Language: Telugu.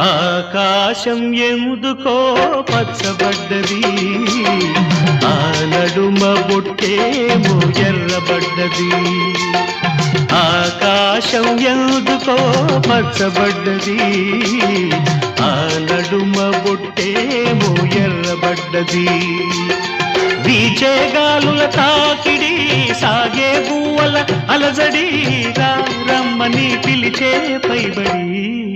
ఆకాశం ఎందుకో పచ్చబడ్డది, ఆ నడుమ బొట్టేమో ఎర్రబడ్డది. ఆకాశం ఎందుకో పచ్చబడ్డది, ఆ నడుమ బొట్టేమో ఎర్రబడ్డది. వీచే గాలుల తాకిడి, సాగే గువ్వల అలజడి, రమ్మని పిలిచే పైబడి.